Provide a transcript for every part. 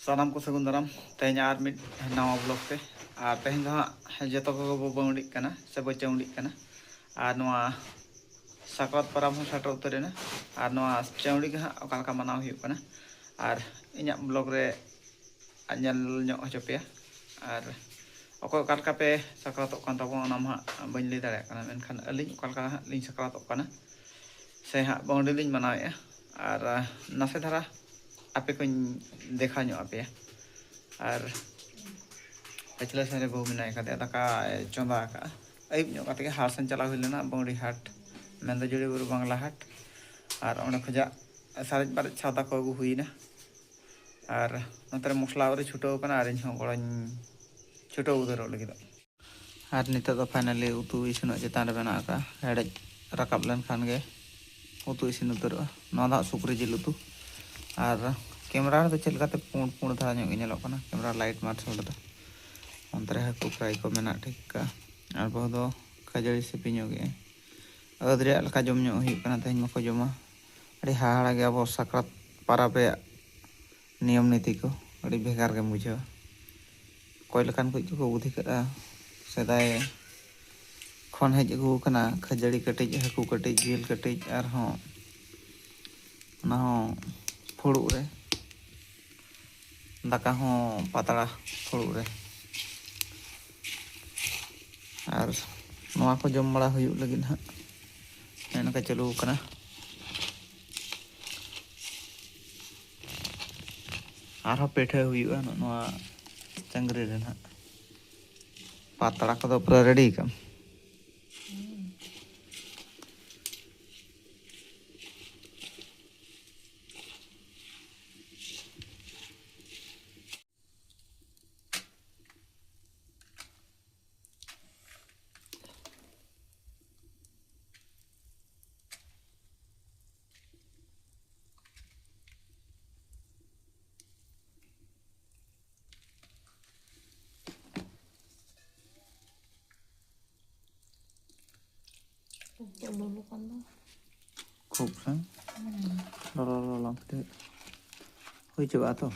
सानाम को सगुन दाराम तेज are mid नवा ब्लॉग ते और तेज दो हाँ जो को बंगड़ी से बो चौड़ी और नवा साकरात परब हो सेटर उतरेना और नवा चौड़ी हाँ अका मनाव होना और इन ब्लॉग रे हचोपे और अकोका पे साकरात बी लै दाड़ा मेखान अली साकरात से हाँ बंगड़ी ली मनावे और नासे धारा आपे को देखा पे और पचले सन बहु मेना दाका चंदा अयुब हाट सेन चला हुई लेना बंगड़ी हाट मेन जुड़ी बुरु बांगला हाट और अंडे खजा सारेज बारेज छाता को अगू हुईना और नोतरे मसला छुटाव और इन गड़ छुटाव उधर लगे और नित फाइनली उतु इसिन चेतान बना हेड़े रकाब लेन खान गे उतु इसिन उतर सुक्री जिल उतु और कैमरा चलते पुण पुण धारा कैमरा लाइट मार्शल अंतरे हाकू फ्राई को मेना ठीक और बहुत खजड़ी सिपी अदरिया जम तेज मको जमा अड़ी हाहाड़ा के अब साकरात परब नियम नीति को अड़ी भेगार के बुझे कई लेकान कुछ को बुद्धि कर सेदाय खन हेज अगू खजड़ी कटिज हाकू कटिज जिल कटिज और फुड़ू रे दाका पातड़ा फुड़ू रे और नवा को जम बड़ा हुई लगी हाँ नका चलू कना और पेठे हुई चंगरी रे ना पातड़ा को पूरा रेडी का खूब हुई चबा तो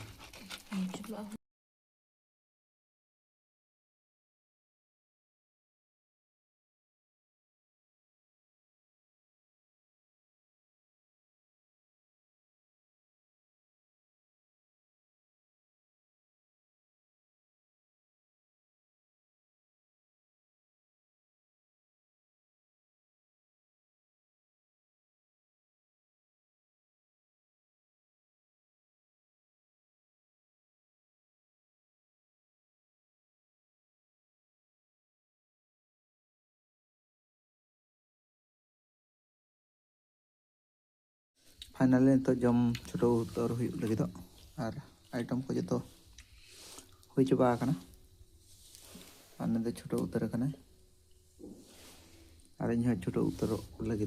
फाइनली तो जम छुटो उतर लगे और आइटम को जो हुई चबा और छुटो उतर और इन छुटो उतर लगे